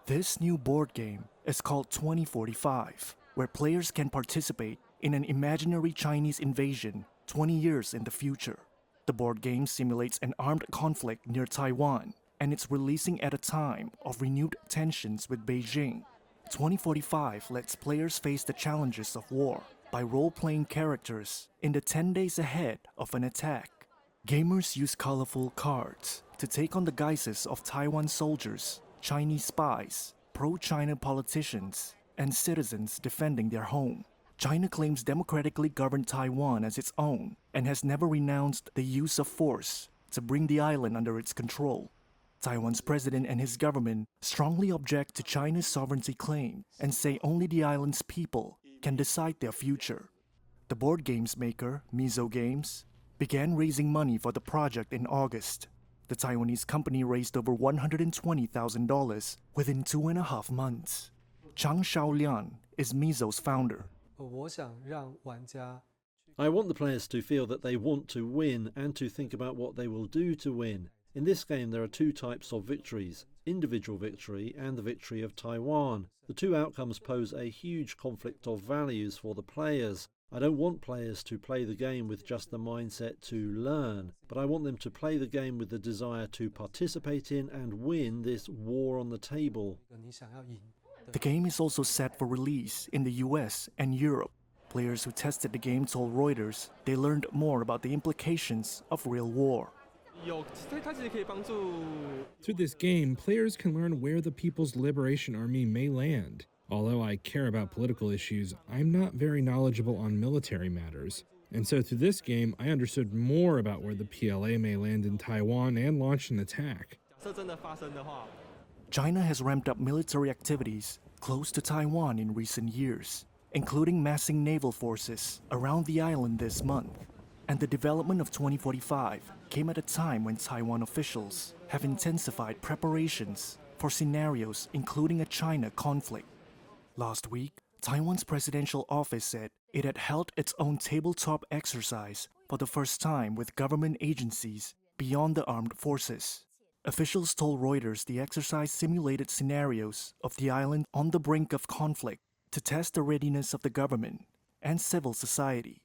This new board game is called 2045, where players can participate in an imaginary Chinese invasion 20 years in the future. The board game simulates an armed conflict near Taiwan, and it's releasing at a time of renewed tensions with Beijing. 2045 lets players face the challenges of war by role-playing characters in the 10 days ahead of an attack. Gamers use colorful cards to take on the guises of Taiwan soldiers, Chinese spies, pro-China politicians, and citizens defending their home. China claims democratically governed Taiwan as its own and has never renounced the use of force to bring the island under its control. Taiwan's president and his government strongly object to China's sovereignty claim and say only the island's people can decide their future. The board game's maker, Mizo Games, began raising money for the project in August. The Taiwanese company raised over $120,000 within 2.5 months. Chang Shaolian is Mizo's founder. I want the players to feel that they want to win and to think about what they will do to win. In this game there are two types of victories, individual victory and the victory of Taiwan. The two outcomes pose a huge conflict of values for the players. I don't want players to play the game with just the mindset to learn, but I want them to play the game with the desire to participate in and win this war on the table. The game is also set for release in the US and Europe. Players who tested the game told Reuters they learned more about the implications of real war. Through this game, players can learn where the People's Liberation Army may land. Although I care about political issues, I'm not very knowledgeable on military matters. And so through this game, I understood more about where the PLA may land in Taiwan and launch an attack. China has ramped up military activities close to Taiwan in recent years, including massing naval forces around the island this month. And the development of 2045 came at a time when Taiwan officials have intensified preparations for scenarios including a China conflict. Last week, Taiwan's presidential office said it had held its own tabletop exercise for the first time with government agencies beyond the armed forces. Officials told Reuters the exercise simulated scenarios of the island on the brink of conflict to test the readiness of the government and civil society.